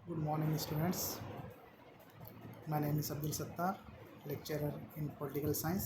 Good morning, students. My name is Abdul Sattar, lecturer in Political Science,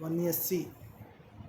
79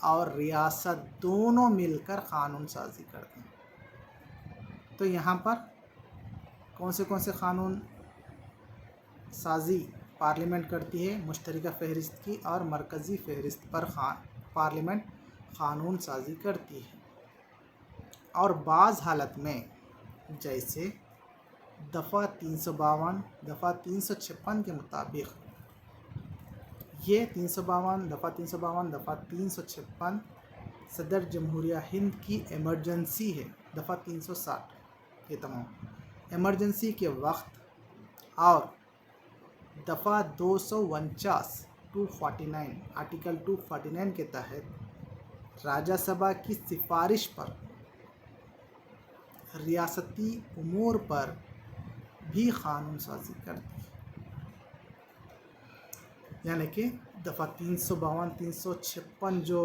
اور ریاست دونوں مل کر قانون سازی کرتے ہیں۔ تو یہاں پر کون سے قانون سازی پارلیمنٹ کرتی ہے؟ مشترکہ فہرست کی اور مرکزی فہرست پر پارلیمنٹ قانون سازی کرتی ہے، اور بعض حالت میں جیسے دفعہ 352 دفعہ 356 کے مطابق، یہ 352 دفعہ 352 دفعہ 356 صدر جمہوریہ ہند کی ایمرجنسی ہے، دفعہ 360 یہ تمام ایمرجنسی کے وقت، اور دفعہ 249 249 آرٹیکل 249 کے تحت راجیہ سبھا کی سفارش پر ریاستی امور پر بھی قانون سازی کرتی ہے۔ یعنی کہ دفعہ 352 356 جو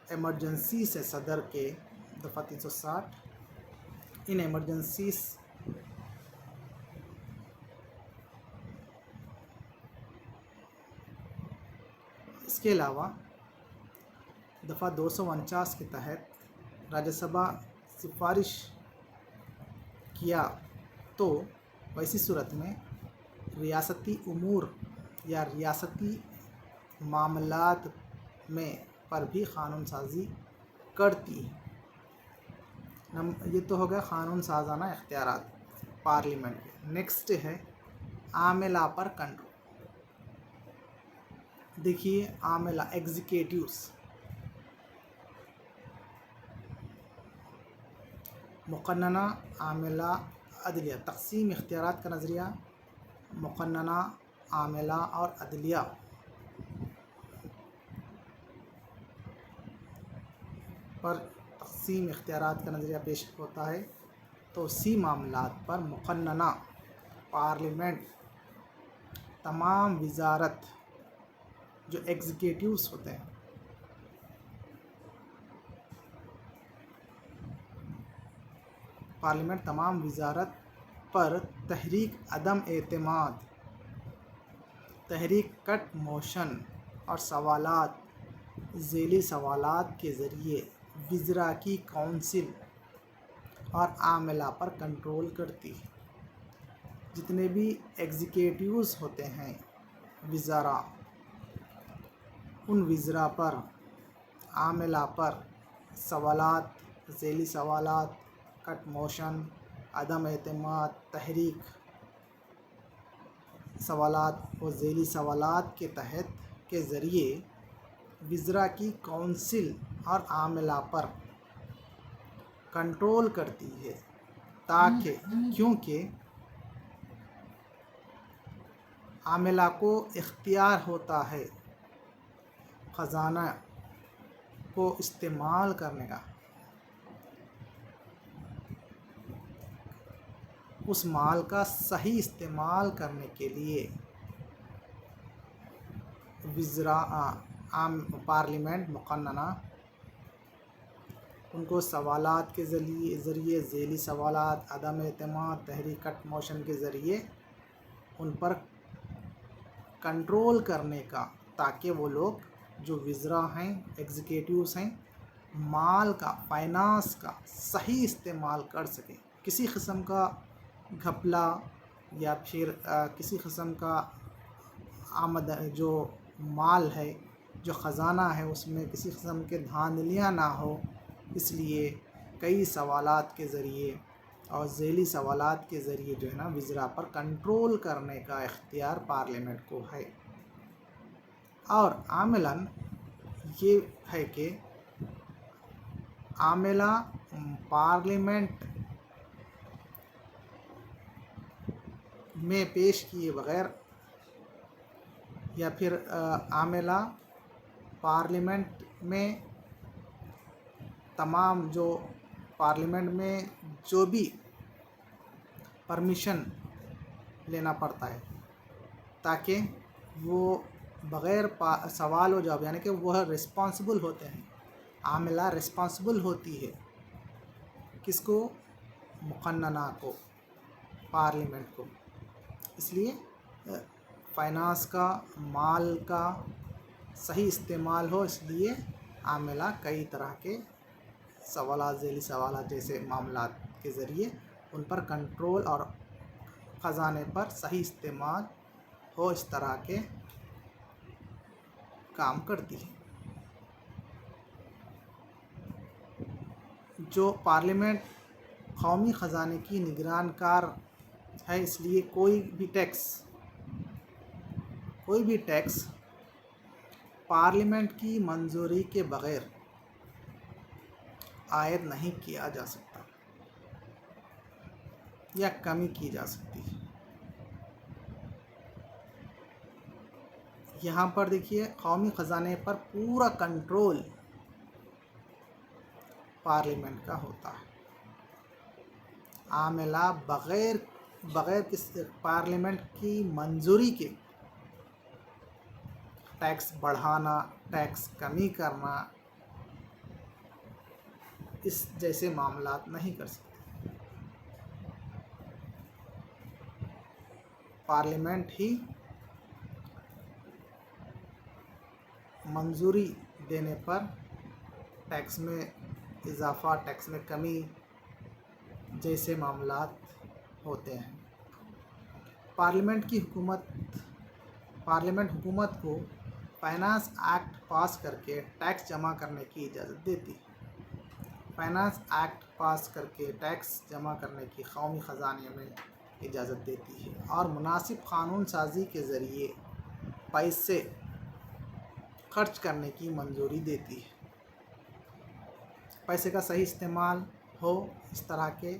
ایمرجنسیز ہے صدر کے، دفعہ 360 ان ایمرجنسیز اس کے علاوہ دفعہ 249 کے تحت راجیہ سبھا سفارش کیا تو ویسی صورت میں ریاستی امور یا ریاستی معاملات میں پر بھی قانون سازی کرتی ہے۔ یہ تو ہو گیا قانون سازانہ اختیارات پارلیمنٹ کے۔ نیکسٹ ہے عاملہ پر کنٹرول۔ دیکھیے عاملہ ایگزیکیٹیوز، مقننہ، عاملہ، عدلیہ۔ تقسیم اختیارات کا نظریہ، مقننہ، عاملہ اور عدلیہ پر تقسیم اختیارات کا نظریہ پیش ہوتا ہے۔ تو اسی معاملات پر مقننہ پارلیمنٹ تمام وزارت جو ایگزیکیٹیوز ہوتے ہیں، پارلیمنٹ تمام وزارت پر تحریک عدم اعتماد، تحریک کٹ موشن اور سوالات، ذیلی سوالات کے ذریعے وزراء کی کونسل اور عاملہ پر کنٹرول کرتی ہے۔ جتنے بھی ایگزیکیٹیوز ہوتے ہیں وزراء، ان وزراء پر، عاملہ پر سوالات، ذیلی سوالات، کٹ موشن، عدم اعتماد، تحریک سوالات و ذیلی سوالات کے تحت کے ذریعے وزراء کی کونسل اور عاملہ پر کنٹرول کرتی ہے، تاکہ کیونکہ عاملہ کو اختیار ہوتا ہے خزانہ کو استعمال کرنے کا، اس مال کا صحیح استعمال کرنے کے لیے وزراء پارلیمنٹ مقننہ ان کو سوالات کے ذریعے ذیلی سوالات، عدم اعتماد، تحریک کٹ موشن کے ذریعے ان پر کنٹرول کرنے کا، تاکہ وہ لوگ جو وزراء ہیں، ایگزیکیٹیوز ہیں، مال کا، فائنانس کا صحیح استعمال کر سکیں، کسی قسم کا گھپلا یا پھر کسی قسم کا آمد جو مال ہے، جو خزانہ ہے، اس میں کسی قسم کے دھاندلیاں نہ ہو، اس لیے کئی سوالات کے ذریعے اور ذیلی سوالات کے ذریعے جو ہے نا وزراء پر کنٹرول کرنے کا اختیار پارلیمنٹ کو ہے۔ اور عاملاً یہ ہے کہ عاملہ پارلیمنٹ میں پیش کیے بغیر یا پھر عاملہ پارلیمنٹ میں تمام جو پارلیمنٹ میں جو بھی پرمیشن لینا پڑتا ہے، تاکہ وہ بغیر سوال و جواب، یعنی کہ وہ رسپانسبل ہوتے ہیں، عاملہ رسپانسبل ہوتی ہے کس کو؟ مقننہ کو، پارلیمنٹ کو۔ اس لیے فائنانس کا، مال کا صحیح استعمال ہو، اس لیے عاملہ کئی طرح کے سوالات، ذیلی سوالات جیسے معاملات کے ذریعے ان پر کنٹرول اور خزانے پر صحیح استعمال ہو، اس طرح کے کام کرتی ہے۔ جو پارلیمنٹ قومی خزانے کی نگران کار ہے، اس لیے کوئی بھی ٹیکس پارلیمنٹ کی منظوری کے بغیر عائد نہیں کیا جا سکتا یا کمی کی جا سکتی ہے۔ یہاں پر دیکھیے قومی خزانے پر پورا کنٹرول پارلیمنٹ کا ہوتا ہے۔ عاملہ بغیر پارلیمنٹ کی منظوری کے ٹیکس بڑھانا، ٹیکس کمی کرنا، اس جیسے معاملات نہیں کر سکتے۔ پارلیمنٹ ہی منظوری دینے پر ٹیکس میں اضافہ، ٹیکس میں کمی جیسے معاملات ہوتے ہیں۔ پارلیمنٹ حکومت کو فائنانس ایکٹ پاس کر کے ٹیکس جمع کرنے کی اجازت دیتی ہے۔ فائنانس ایکٹ پاس کر کے ٹیکس جمع کرنے کی قومی خزانے میں اجازت دیتی ہے اور مناسب قانون سازی کے ذریعے پیسے خرچ کرنے کی منظوری دیتی ہے۔ پیسے کا صحیح استعمال ہو، اس طرح کے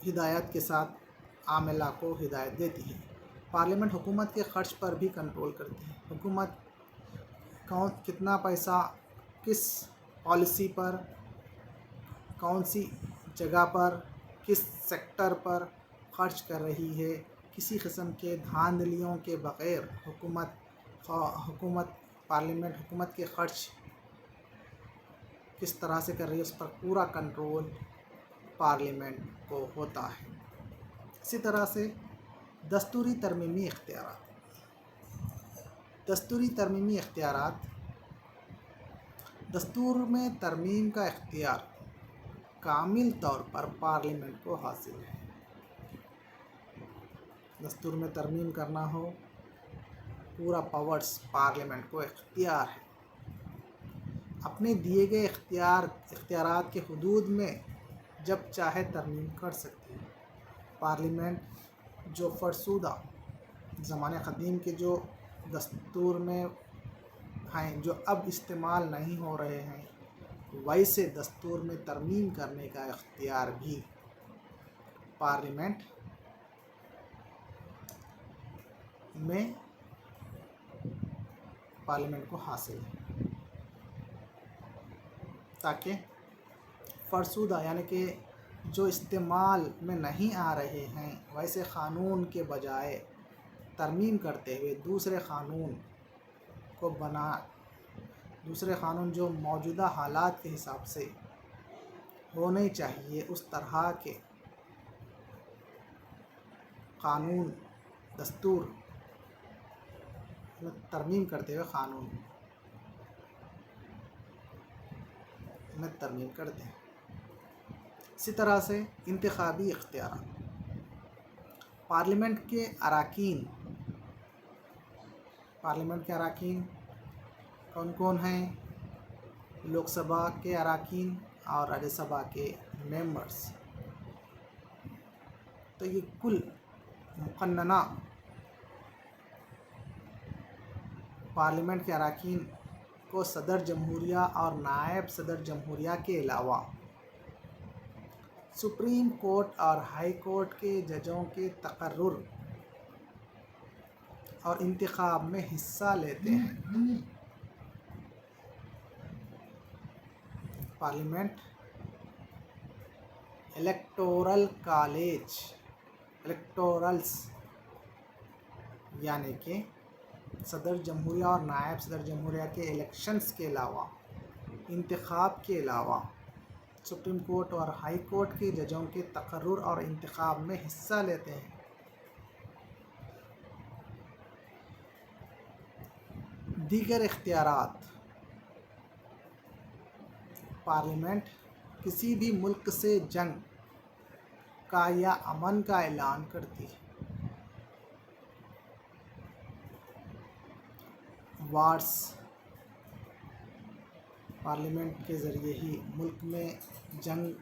ہدایت کے ساتھ عاملہ کو ہدایت دیتی ہے۔ پارلیمنٹ حکومت کے خرچ پر بھی کنٹرول کرتی ہے۔ حکومت کتنا پیسہ کس پالیسی پر، کون سی جگہ پر، کس سیکٹر پر خرچ کر رہی ہے، کسی قسم کے دھاندلیوں کے بغیر پارلیمنٹ حکومت کے خرچ کس طرح سے کر رہی ہے، اس پر پورا کنٹرول پارلیمنٹ کو ہوتا ہے۔ اسی طرح سے دستوری ترمیمی اختیارات، دستور میں ترمیم کا اختیار کامل طور پر پارلیمنٹ کو حاصل ہے۔ دستور میں ترمیم کرنا ہو، پورا پاورز پارلیمنٹ کو اختیار ہے۔ اپنے دیے گئے اختیارات کے حدود میں جب چاہے ترمیم کر سکتی ہے۔ پارلیمنٹ جو فرسودہ زمانے قدیم کے جو دستور میں ہیں، جو اب استعمال نہیں ہو رہے ہیں، ویسے دستور میں ترمیم کرنے کا اختیار بھی پارلیمنٹ کو حاصل ہے، تاکہ فرسودہ یعنی کہ جو استعمال میں نہیں آ رہے ہیں، ویسے قانون کے بجائے ترمیم کرتے ہوئے دوسرے قانون جو موجودہ حالات کے حساب سے ہونے چاہیے، اس طرح کے قانون دستور میں ترمیم کرتے ہوئے قانون میں ترمیم کرتے ہیں۔ اسی طرح سے انتخابی اختیارات، پارلیمنٹ کے اراکین کون کون ہیں؟ لوک سبھا کے اراکین اور راجیہ سبھا کے ممبرز۔ تو یہ کل مقننہ پارلیمنٹ کے اراکین کو صدر جمہوریہ اور نائب صدر جمہوریہ کے علاوہ سپریم کورٹ اور ہائی کورٹ کے ججوں کے تقرر اور انتخاب میں حصہ لیتے ہیں۔ پارلیمنٹ الیکٹورلز یعنی کہ صدر جمہوریہ اور نائب صدر جمہوریہ کے الیکشنز کے علاوہ، انتخاب کے علاوہ سپریم کورٹ اور ہائی کورٹ کے ججوں کے تقرر اور انتخاب میں حصہ لیتے ہیں۔ دیگر اختیارات، پارلیمنٹ کسی بھی ملک سے جنگ کا یا امن کا اعلان کرتی ہے۔ وارس، پارلیمنٹ کے ذریعے ہی ملک میں جنگ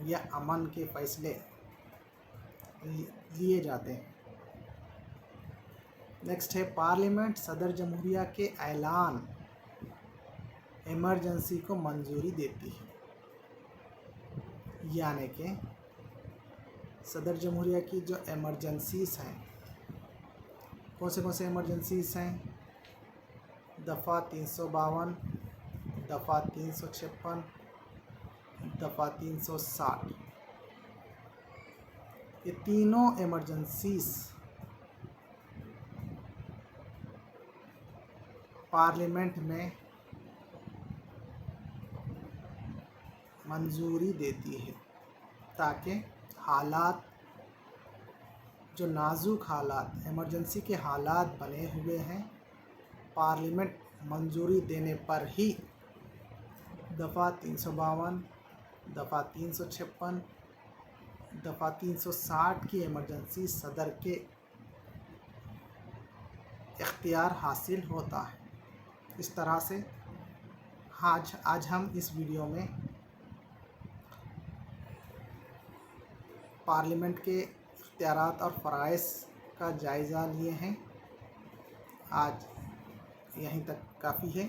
یا امن کے فیصلے لیے جاتے ہیں۔ نیکسٹ ہے پارلیمنٹ صدر جمہوریہ کے اعلان ایمرجنسی کو منظوری دیتی ہے، یعنی کہ صدر جمہوریہ کی جو ایمرجنسیز ہیں، کون سے ایمرجنسیز ہیں؟ دفعہ 352، دفعہ 356، دفعہ 360، یہ تینوں ایمرجنسیز پارلیمنٹ میں منظوری دیتی ہے تاکہ حالات، جو نازک حالات، ایمرجنسی کے حالات بنے ہوئے ہیں، پارلیمنٹ منظوری دینے پر ہی دفعہ 352، دفعہ 356، دفعہ 360 کی ایمرجنسی صدر کے اختیار حاصل ہوتا ہے۔ اس طرح سے آج ہم اس ویڈیو میں پارلیمنٹ کے اختیارات اور فرائض کا جائزہ لیے ہیں۔ آج یہیں تک کافی ہے۔